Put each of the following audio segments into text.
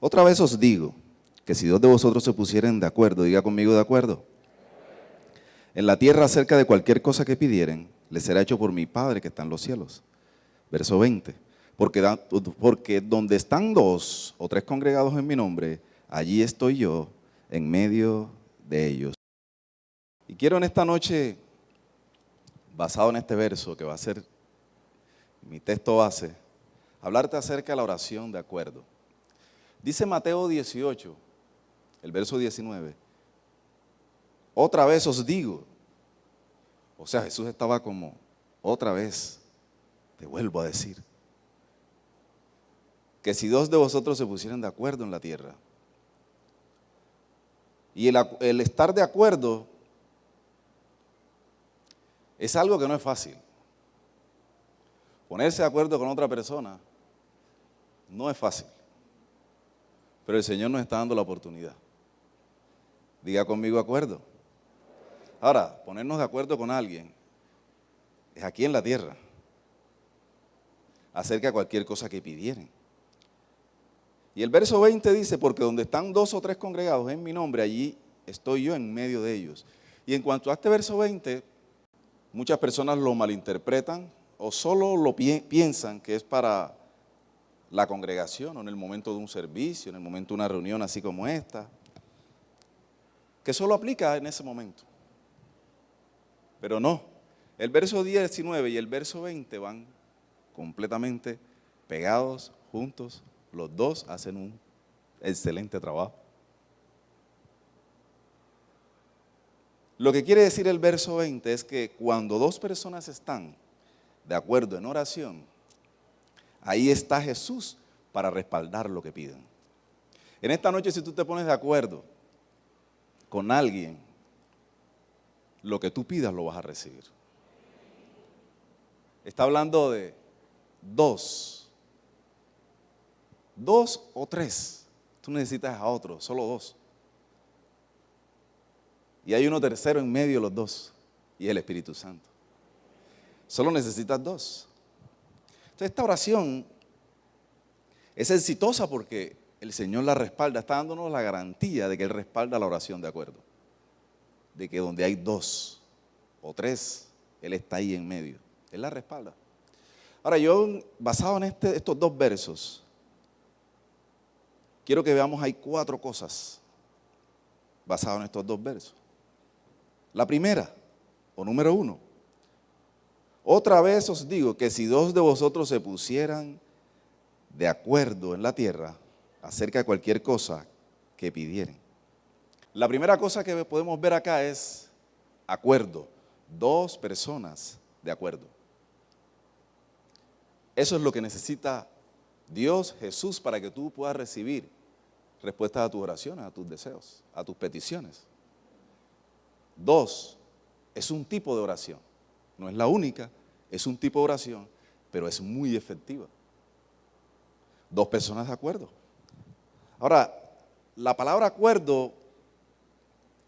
Otra vez os digo que si dos de vosotros se pusieren de acuerdo, diga conmigo de acuerdo, en la tierra acerca de cualquier cosa que pidieren, les será hecho por mi Padre que está en los cielos. Verso 20. Porque donde están dos o tres congregados en mi nombre, allí estoy yo en medio de ellos. Y quiero en esta noche, basado en este verso que va a ser mi texto base, hablarte acerca de la oración de acuerdo. Dice Mateo 18, el verso 19, otra vez os digo, o sea, Jesús estaba como, otra vez, te vuelvo a decir, que si dos de vosotros se pusieran de acuerdo en la tierra, y el estar de acuerdo es algo que no es fácil. Ponerse de acuerdo con otra persona no es fácil, pero el Señor nos está dando la oportunidad. Diga conmigo acuerdo. Ahora, ponernos de acuerdo con alguien es aquí en la tierra, acerca de cualquier cosa que pidieren. Y el verso 20 dice, porque donde están dos o tres congregados en mi nombre, allí estoy yo en medio de ellos. Y en cuanto a este verso 20, muchas personas lo malinterpretan o solo lo piensan que es para la congregación o en el momento de un servicio, en el momento de una reunión así como esta, que solo aplica en ese momento. Pero no, el verso 19 y el verso 20 van completamente pegados, juntos, los dos hacen un excelente trabajo. Lo que quiere decir el verso 20 es que cuando dos personas están de acuerdo en oración, ahí está Jesús para respaldar lo que piden. En esta noche, si tú te pones de acuerdo con alguien, lo que tú pidas lo vas a recibir. Está hablando de dos o tres. Tú necesitas a otro, solo dos. Y hay uno tercero en medio de los dos, y es el Espíritu Santo. Solo necesitas dos. Entonces esta oración es exitosa porque el Señor la respalda, está dándonos la garantía de que Él respalda la oración de acuerdo. De que donde hay dos o tres, Él está ahí en medio. Él la respalda. Ahora yo, basado en estos dos versos, quiero que veamos, hay cuatro cosas basadas en estos dos versos. La primera, o número uno, otra vez os digo que si dos de vosotros se pusieran de acuerdo en la tierra acerca de cualquier cosa que pidieren. La primera cosa que podemos ver acá es acuerdo, dos personas de acuerdo. Eso es lo que necesita Dios, Jesús, para que tú puedas recibir respuestas a tus oraciones, a tus deseos, a tus peticiones. Dos, es un tipo de oración. No es la única, es un tipo de oración, pero es muy efectiva. Dos personas de acuerdo. Ahora, la palabra acuerdo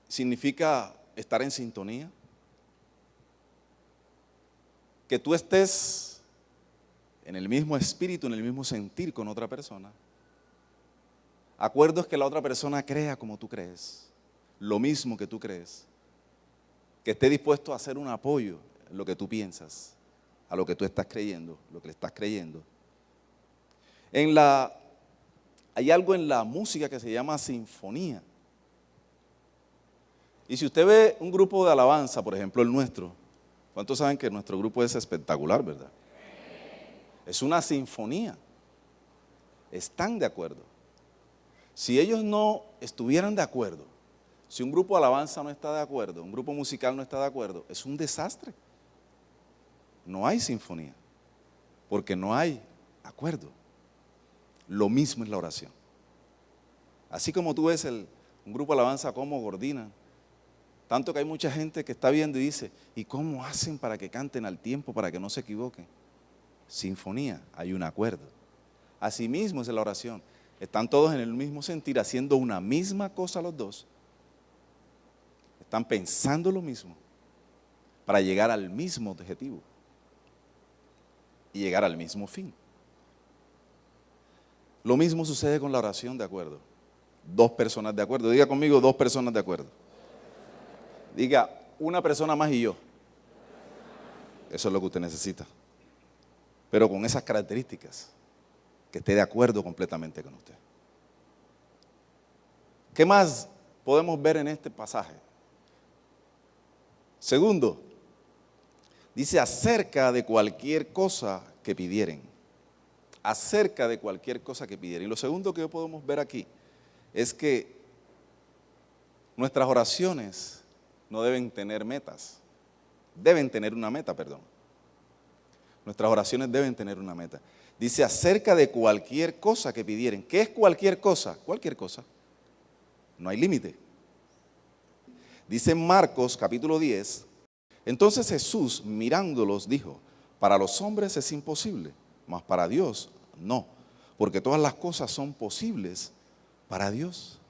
significa estar en sintonía. Que tú estés en el mismo espíritu, en el mismo sentir con otra persona. Acuerdo es que la otra persona crea como tú crees, lo mismo que tú crees. Que esté dispuesto a hacer un apoyo en lo que tú piensas, a lo que tú estás creyendo, lo que le estás creyendo. Hay algo en la música que se llama sinfonía. Y si usted ve un grupo de alabanza, por ejemplo el nuestro, ¿cuántos saben que nuestro grupo es espectacular, verdad? Es una sinfonía. Están de acuerdo. Si ellos no estuvieran de acuerdo, si un grupo de alabanza no está de acuerdo, un grupo musical no está de acuerdo, es un desastre. No hay sinfonía, porque no hay acuerdo. Lo mismo es la oración. Así como tú ves un grupo de alabanza cómo coordinan, tanto que hay mucha gente que está viendo y dice, ¿y cómo hacen para que canten al tiempo, para que no se equivoquen? Sinfonía, hay un acuerdo. Así mismo es la oración. Están todos en el mismo sentir, haciendo una misma cosa los dos. Están pensando lo mismo para llegar al mismo objetivo y llegar al mismo fin. Lo mismo sucede con la oración de acuerdo. Dos personas de acuerdo. Diga conmigo, dos personas de acuerdo. Diga, una persona más y yo. Eso es lo que usted necesita. Pero con esas características, que esté de acuerdo completamente con usted. ¿Qué más podemos ver en este pasaje? Segundo, dice acerca de cualquier cosa que pidieren. Acerca de cualquier cosa que pidieren. Y lo segundo que podemos ver aquí es que nuestras oraciones no deben tener metas. Deben tener una meta, perdón. Nuestras oraciones deben tener una meta. Dice acerca de cualquier cosa que pidieren. ¿Qué es cualquier cosa? Cualquier cosa. No hay límite. Dice en Marcos capítulo 10, entonces Jesús mirándolos dijo, para los hombres es imposible, mas para Dios no, porque todas las cosas son posibles para Dios.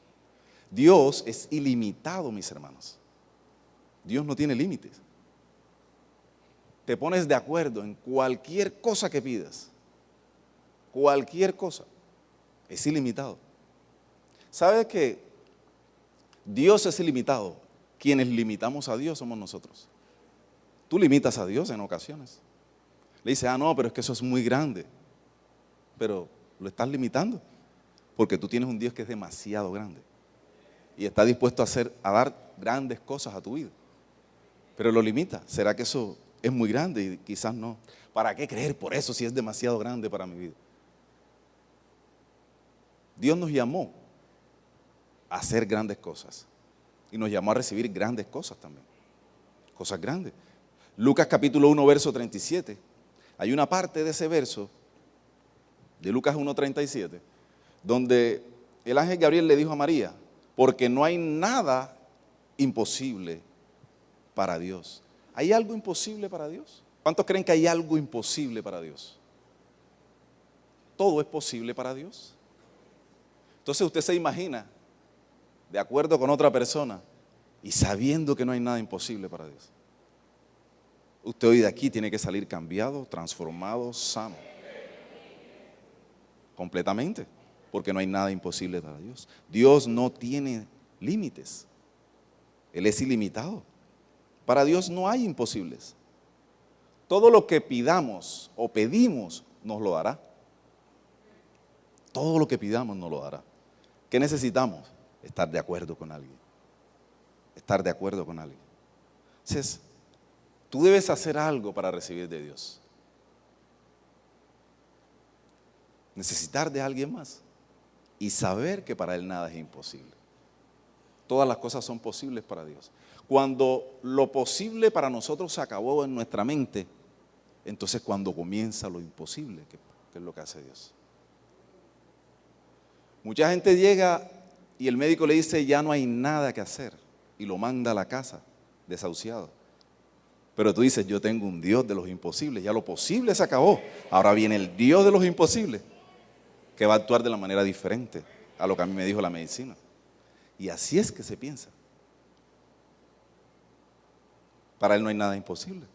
Dios es ilimitado, mis hermanos. Dios no tiene límites. Te pones de acuerdo en cualquier cosa que pidas. Cualquier cosa. Es ilimitado. ¿Sabes que Dios es ilimitado? Quienes limitamos a Dios somos nosotros. Tú limitas a Dios en ocasiones. Le dices, no, pero es que eso es muy grande. Pero lo estás limitando. Porque tú tienes un Dios que es demasiado grande. Y está dispuesto a dar grandes cosas a tu vida. Pero lo limita. ¿Será que eso es muy grande? Y quizás no. ¿Para qué creer por eso si es demasiado grande para mi vida? Dios nos llamó a hacer grandes cosas. Y nos llamó a recibir grandes cosas también. Cosas grandes. Lucas capítulo 1, verso 37. Hay una parte de ese verso, de Lucas 1:37, donde el ángel Gabriel le dijo a María, porque no hay nada imposible para Dios. ¿Hay algo imposible para Dios? ¿Cuántos creen que hay algo imposible para Dios? Todo es posible para Dios. Entonces usted se imagina, de acuerdo con otra persona, y sabiendo que no hay nada imposible para Dios. Usted hoy de aquí tiene que salir cambiado, transformado, sano. Completamente, porque no hay nada imposible para Dios. Dios no tiene límites. Él es ilimitado. Para Dios no hay imposibles. Todo lo que pidamos o pedimos nos lo dará. Todo lo que pidamos nos lo dará. ¿Qué necesitamos? Estar de acuerdo con alguien. Estar de acuerdo con alguien. Entonces, tú debes hacer algo para recibir de Dios. Necesitar de alguien más y saber que para Él nada es imposible. Todas las cosas son posibles para Dios. Cuando lo posible para nosotros se acabó en nuestra mente, entonces cuando comienza lo imposible, que es lo que hace Dios. Mucha gente llega y el médico le dice ya no hay nada que hacer y lo manda a la casa desahuciado. Pero tú dices, yo tengo un Dios de los imposibles, ya lo posible se acabó. Ahora viene el Dios de los imposibles, que va a actuar de la manera diferente a lo que a mí me dijo la medicina. Y así es que se piensa. Para Él no hay nada imposible.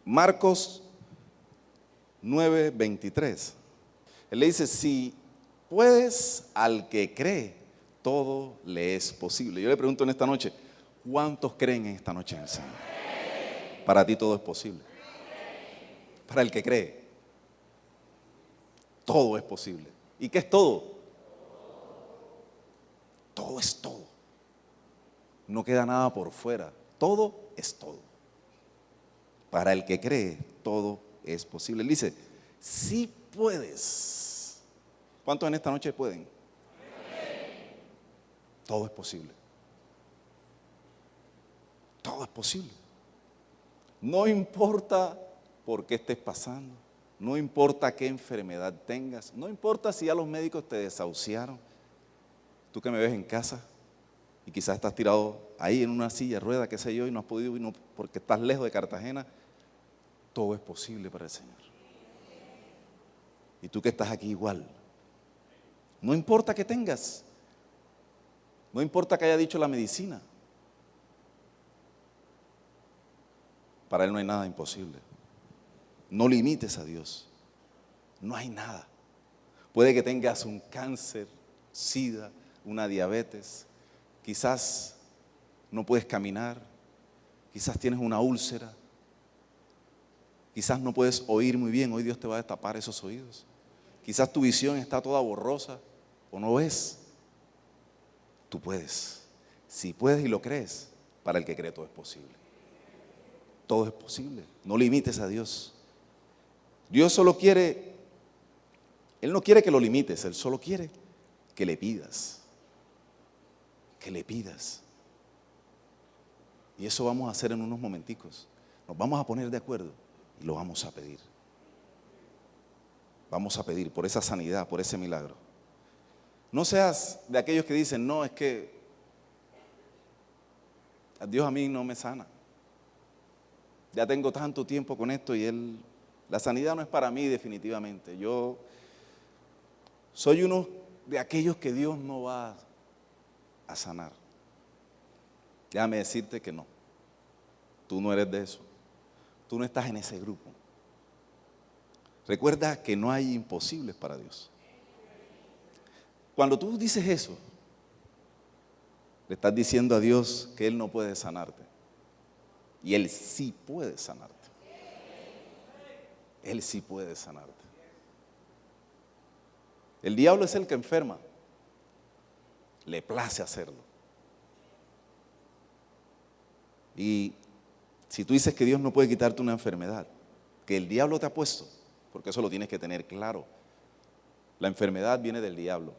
Marcos 9:23. Él le dice, si puedes al que cree, todo le es posible. Yo le pregunto en esta noche, ¿cuántos creen en esta noche en el Señor? Para ti todo es posible. Para el que cree, todo es posible. ¿Y qué es todo? Todo es todo. No queda nada por fuera. Todo es todo. Para el que cree, todo es posible. Él dice, si puedes. ¿Cuántos en esta noche pueden? Todo es posible. Todo es posible. No importa por qué estés pasando, no importa qué enfermedad tengas, no importa si ya los médicos te desahuciaron. Tú que me ves en casa y quizás estás tirado ahí en una silla de ruedas, qué sé yo, y no has podido ir porque estás lejos de Cartagena, todo es posible para el Señor. Y tú que estás aquí igual, no importa qué tengas, no importa que haya dicho la medicina, para Él no hay nada imposible. No limites a Dios, no hay nada. Puede que tengas un cáncer, SIDA, una diabetes. Quizás no puedes caminar. Quizás tienes una úlcera. Quizás no puedes oír muy bien. Hoy Dios te va a destapar esos oídos. Quizás tu visión está toda borrosa o no ves. Tú puedes. Si puedes y lo crees, para el que cree todo es posible. Todo es posible. No limites a Dios. Dios solo quiere, Él no quiere que lo limites, Él solo quiere que le pidas. Que le pidas. Y eso vamos a hacer en unos momenticos. Nos vamos a poner de acuerdo y lo vamos a pedir. Vamos a pedir por esa sanidad, por ese milagro. No seas de aquellos que dicen, no, es que Dios a mí no me sana. Ya tengo tanto tiempo con esto y la sanidad no es para mí definitivamente. Yo soy uno de aquellos que Dios no va a sanar. Déjame decirte que no. Tú no eres de eso. Tú no estás en ese grupo. Recuerda que no hay imposibles para Dios. Cuando tú dices eso, le estás diciendo a Dios que Él no puede sanarte. Y Él sí puede sanarte. Él sí puede sanarte. El diablo es el que enferma. Le place hacerlo. Y si tú dices que Dios no puede quitarte una enfermedad, que el diablo te ha puesto, porque eso lo tienes que tener claro. La enfermedad viene del diablo.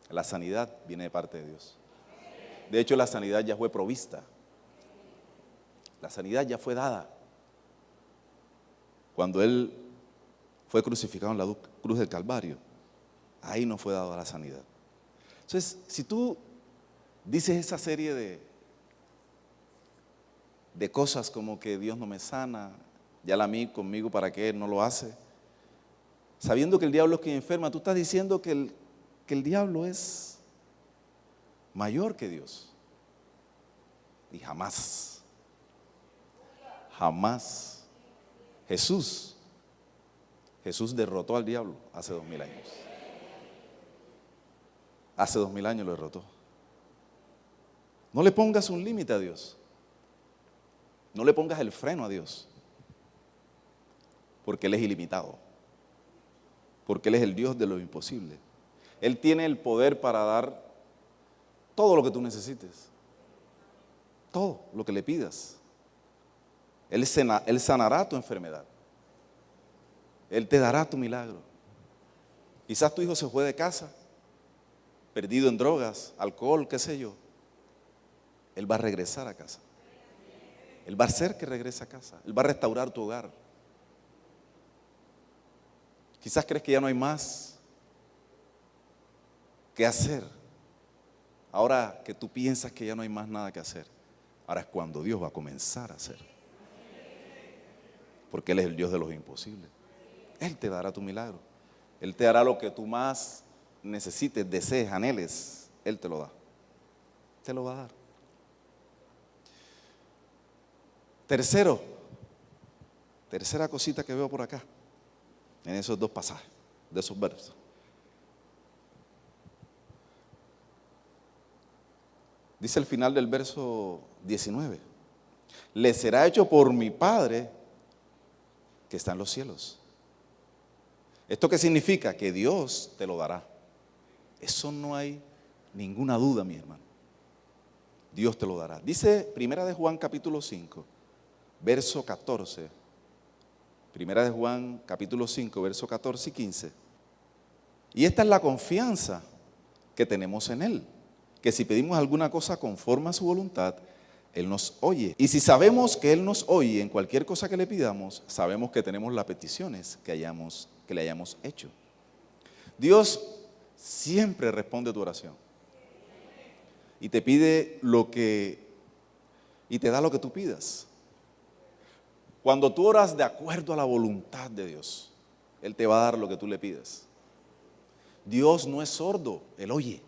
La sanidad viene de parte de Dios. De hecho, la sanidad ya fue provista. La sanidad ya fue dada. Cuando Él fue crucificado en la cruz del Calvario, ahí no fue dada la sanidad. Entonces, si tú dices esa serie de cosas como que Dios no me sana, ya la mí conmigo para qué no lo hace, sabiendo que el diablo es quien enferma, tú estás diciendo que el diablo es mayor que Dios. Y jamás Jesús derrotó al diablo hace 2000 años. Hace 2000 años lo derrotó. No le pongas un límite a Dios. No le pongas el freno a Dios. Porque Él es ilimitado. Porque Él es el Dios de lo imposible. Él tiene el poder para dar todo lo que tú necesites. Todo lo que le pidas. Él sanará tu enfermedad. Él te dará tu milagro. Quizás tu hijo se fue de casa, perdido en drogas, alcohol, qué sé yo. Él va a regresar a casa. Él va a hacer que regrese a casa. Él va a restaurar tu hogar. Quizás crees que ya no hay más que hacer. Ahora que tú piensas que ya no hay más nada que hacer, ahora es cuando Dios va a comenzar a hacer. Porque Él es el Dios de los imposibles. Él te dará tu milagro. Él te dará lo que tú más necesites, desees, anheles. Él te lo da. Te lo va a dar. Tercera cosita que veo por acá, en esos dos pasajes, de esos versos. Dice el final del verso 19. Le será hecho por mi Padre que está en los cielos. ¿Esto qué significa? Que Dios te lo dará. Eso no hay ninguna duda, mi hermano. Dios te lo dará. Dice Primera de Juan capítulo 5, verso 14. Primera de Juan capítulo 5, verso 14 y 15. Y esta es la confianza que tenemos en Él, que si pedimos alguna cosa conforme a su voluntad, Él nos oye. Y si sabemos que Él nos oye en cualquier cosa que le pidamos, sabemos que tenemos las peticiones que le hayamos hecho. Dios siempre responde tu oración. Y te pide y te da lo que tú pidas. Cuando tú oras de acuerdo a la voluntad de Dios, Él te va a dar lo que tú le pides. Dios no es sordo, Él oye.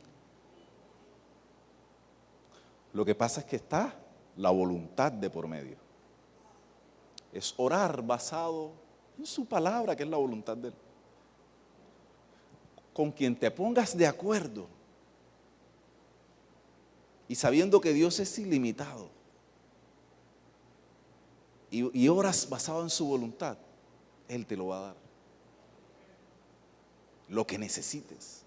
Lo que pasa es que está la voluntad de por medio. Es orar basado en su palabra, que es la voluntad de Él. con quien te pongas de acuerdo y sabiendo que Dios es ilimitado y oras basado en su voluntad, Él te lo va a dar. Lo que necesites.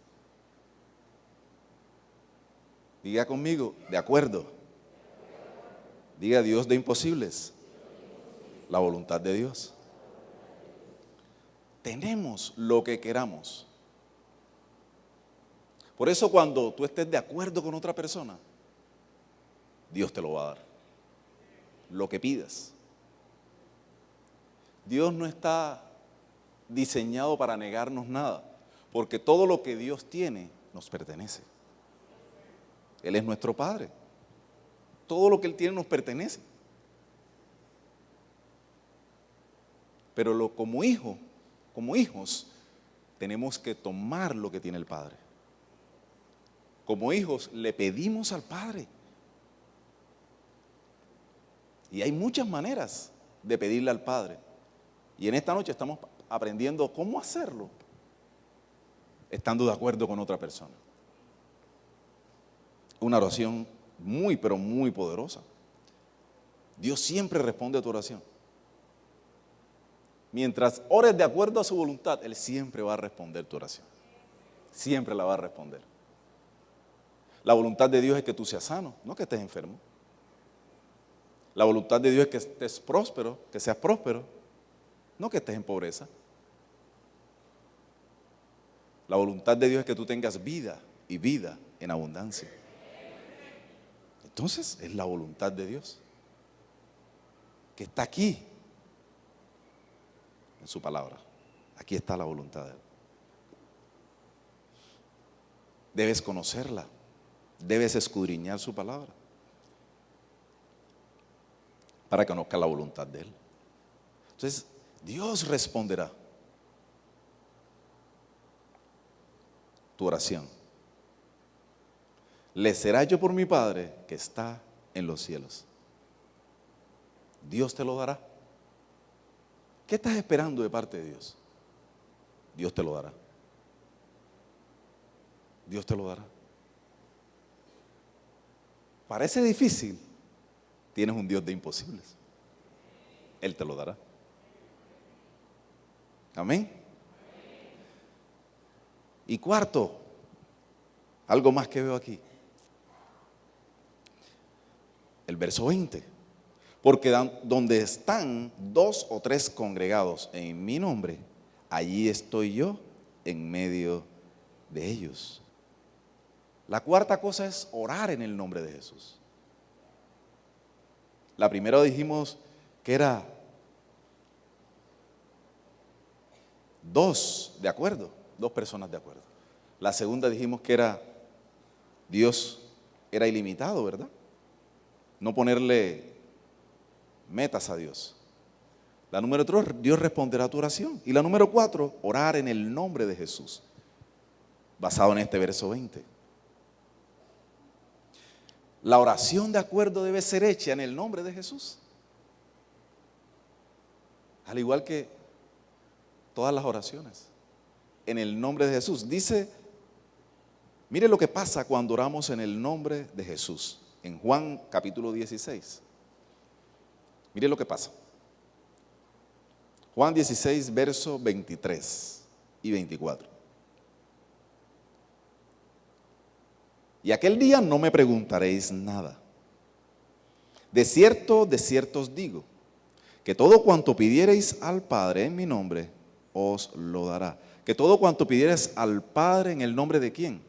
Diga conmigo, de acuerdo. Diga, Dios de imposibles. La voluntad de Dios. Tenemos lo que queramos. Por eso cuando tú estés de acuerdo con otra persona, Dios te lo va a dar. Lo que pidas. Dios no está diseñado para negarnos nada, porque todo lo que Dios tiene nos pertenece. Él es nuestro Padre. Todo lo que Él tiene nos pertenece. Pero como hijos, tenemos que tomar lo que tiene el Padre. Como hijos, le pedimos al Padre. Y hay muchas maneras de pedirle al Padre. Y en esta noche estamos aprendiendo cómo hacerlo, estando de acuerdo con otra persona. Una oración muy, pero muy poderosa. Dios siempre responde a tu oración. Mientras ores de acuerdo a su voluntad, Él siempre va a responder tu oración. Siempre la va a responder. La voluntad de Dios es que tú seas sano, no que estés enfermo. La voluntad de Dios es que estés próspero, que seas próspero, no que estés en pobreza. La voluntad de Dios es que tú tengas vida y vida en abundancia. Entonces es la voluntad de Dios que está aquí en su palabra. Aquí está la voluntad de Él. Debes conocerla, debes escudriñar su palabra para que conozcas la voluntad de Él. Entonces Dios responderá tu oración. Le será hecho por mi Padre que está en los cielos. Dios te lo dará. ¿Qué estás esperando de parte de Dios? Dios te lo dará. Dios te lo dará. Parece difícil. Tienes un Dios de imposibles. Él te lo dará. Amén. Y cuarto, algo más que veo aquí. El verso 20. Porque donde están 2 o 3 congregados en mi nombre, allí estoy yo en medio de ellos. La cuarta cosa es orar en el nombre de Jesús. La primera dijimos que era 2 de acuerdo, 2 personas de acuerdo. La segunda dijimos que era Dios era ilimitado, ¿verdad? No ponerle metas a Dios. La número 3, Dios responderá a tu oración. Y la número 4, orar en el nombre de Jesús, basado en este verso 20. La oración de acuerdo debe ser hecha en el nombre de Jesús. Al igual que todas las oraciones, en el nombre de Jesús. Dice, mire lo que pasa cuando oramos en el nombre de Jesús. En Juan capítulo 16. Mire lo que pasa. Juan 16, verso 23 y 24. Y aquel día no me preguntaréis nada. De cierto os digo, que todo cuanto pidiereis al Padre en mi nombre, os lo dará. Que todo cuanto pidiereis al Padre en el nombre de ¿quién?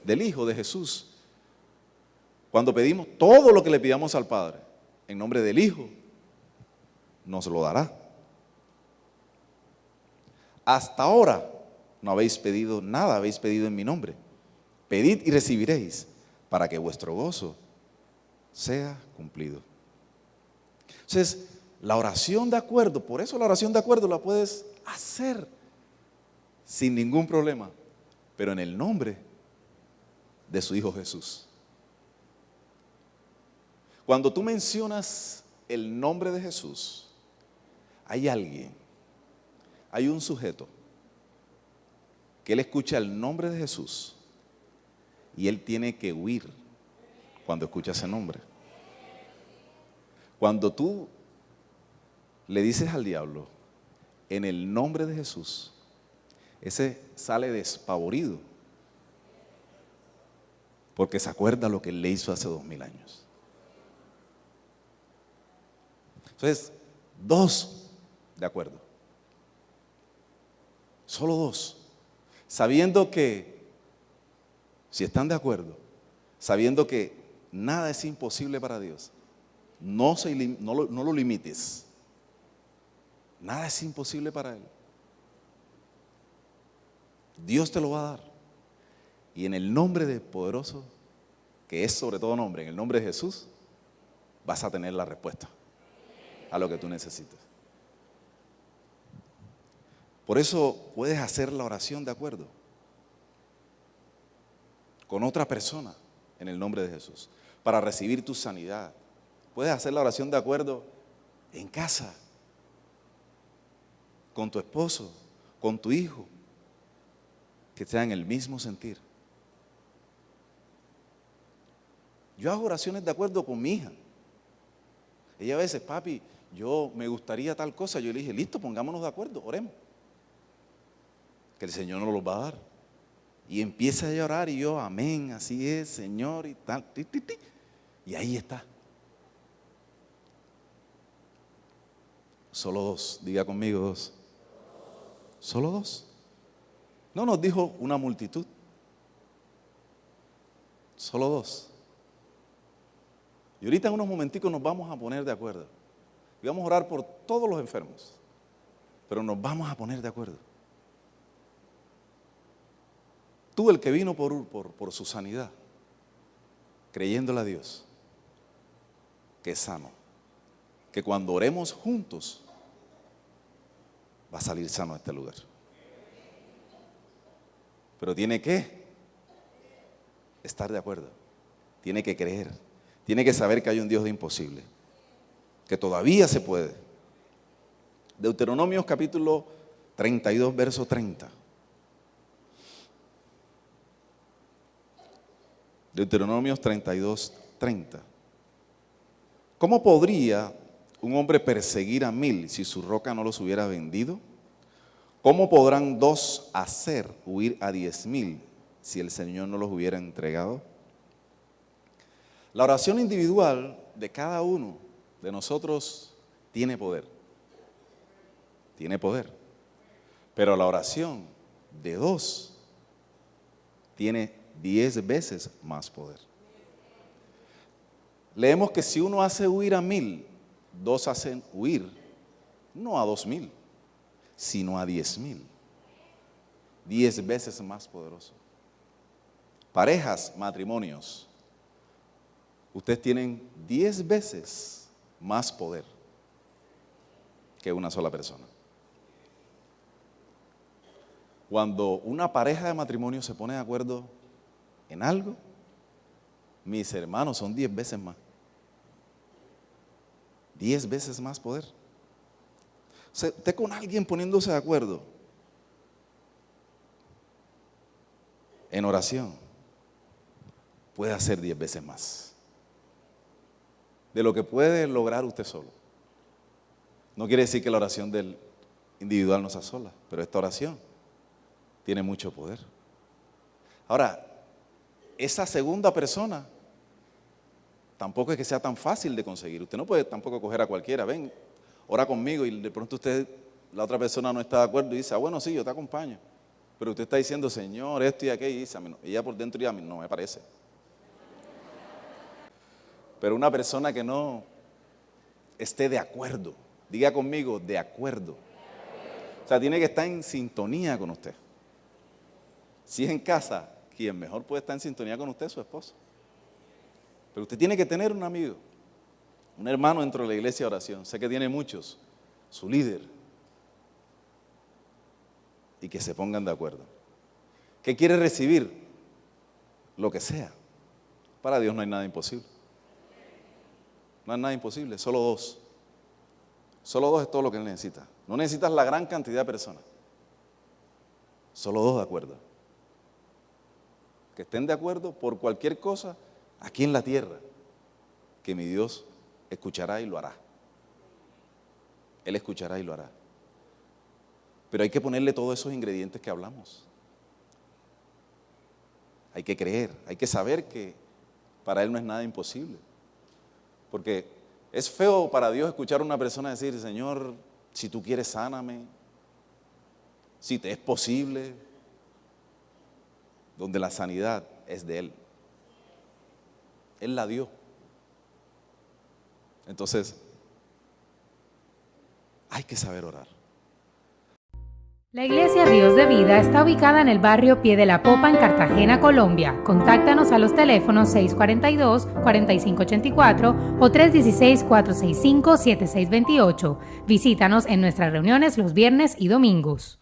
Del Hijo, de Jesús. Cuando pedimos todo lo que le pidamos al Padre en nombre del Hijo, nos lo dará. Hasta ahora no habéis pedido nada, habéis pedido en mi nombre. Pedid y recibiréis, para que vuestro gozo sea cumplido. Entonces, la oración de acuerdo, por eso la oración de acuerdo la puedes hacer sin ningún problema, pero en el nombre de su Hijo Jesús. Cuando tú mencionas el nombre de Jesús, hay alguien, hay un sujeto que él escucha el nombre de Jesús y él tiene que huir cuando escucha ese nombre. Cuando tú le dices al diablo, en el nombre de Jesús, ese sale despavorido, porque se acuerda lo que él le hizo hace 2000 años. Entonces, 2 de acuerdo. Solo 2. Sabiendo que, si están de acuerdo, sabiendo que nada es imposible para Dios, no lo limites. Nada es imposible para Él. Dios te lo va a dar. Y en el nombre de poderoso, que es sobre todo nombre, en el nombre de Jesús, vas a tener la respuesta a lo que tú necesitas. Por eso puedes hacer la oración de acuerdo con otra persona en el nombre de Jesús para recibir tu sanidad. Puedes hacer la oración de acuerdo en casa, con tu esposo, con tu hijo, que sean el mismo sentir. Yo hago oraciones de acuerdo con mi hija. Ella a veces, papi, yo me gustaría tal cosa. Yo le dije, listo, pongámonos de acuerdo, oremos. Que el Señor nos lo va a dar. Y empieza a orar y yo, amén, así es, Señor, y tal, y ahí está. Solo 2, diga conmigo 2. Solo 2. No nos dijo una multitud. Solo 2. Y ahorita en unos momenticos nos vamos a poner de acuerdo. Y vamos a orar por todos los enfermos. Pero nos vamos a poner de acuerdo. Tú, el que vino por su sanidad, creyéndole a Dios, que es sano, que cuando oremos juntos, va a salir sano este lugar. Pero tiene que estar de acuerdo, tiene que creer, tiene que saber que hay un Dios de imposible, que todavía se puede. Deuteronomios capítulo 32, verso 30. Deuteronomios 32, 30. ¿Cómo podría un hombre perseguir a 1000 si su roca no los hubiera vendido? ¿Cómo podrán 2 hacer huir a 10,000 si el Señor no los hubiera entregado? La oración individual de cada uno de nosotros tiene poder. Tiene poder. Pero la oración de 2 tiene 10 veces más poder. Leemos que si uno hace huir a 1000, 2 hacen huir, no a 2000, sino a 10,000. 10 veces más poderoso. Parejas, matrimonios, ustedes tienen 10 veces más poder que una sola persona. Cuando una pareja de matrimonio se pone de acuerdo en algo, mis hermanos, son 10 veces más. 10 veces más poder. O sea, usted con alguien poniéndose de acuerdo en oración puede hacer 10 veces más de lo que puede lograr usted solo. No quiere decir que la oración del individual no sea sola, pero esta oración tiene mucho poder. Ahora, esa segunda persona tampoco es que sea tan fácil de conseguir. Usted no puede tampoco coger a cualquiera. Ven, ora conmigo, y de pronto la otra persona no está de acuerdo y dice, bueno, sí, yo te acompaño. Pero usted está diciendo, Señor, esto y aquello, y dice, ella por dentro ya no me parece. Pero una persona que no esté de acuerdo, diga conmigo, de acuerdo. O sea, tiene que estar en sintonía con usted. Si es en casa, quien mejor puede estar en sintonía con usted es su esposo. Pero usted tiene que tener un amigo, un hermano dentro de la iglesia de oración. Sé que tiene muchos, su líder. Y que se pongan de acuerdo. ¿Qué quiere recibir? Lo que sea. Para Dios no hay nada imposible. No hay nada imposible, solo 2. Solo 2 es todo lo que Él necesita. No necesitas la gran cantidad de personas. Solo 2 de acuerdo. Que estén de acuerdo por cualquier cosa aquí en la tierra, que mi Dios escuchará y lo hará. Él escuchará y lo hará. Pero hay que ponerle todos esos ingredientes que hablamos. Hay que creer, hay que saber que para Él no es nada imposible. Porque es feo para Dios escuchar a una persona decir, Señor, si tú quieres, sáname, si te es posible, donde la sanidad es de Él. Él la dio. Entonces, hay que saber orar. La Iglesia Ríos de Vida está ubicada en el barrio Pie de la Popa en Cartagena, Colombia. Contáctanos a los teléfonos 642-4584 o 316-465-7628. Visítanos en nuestras reuniones los viernes y domingos.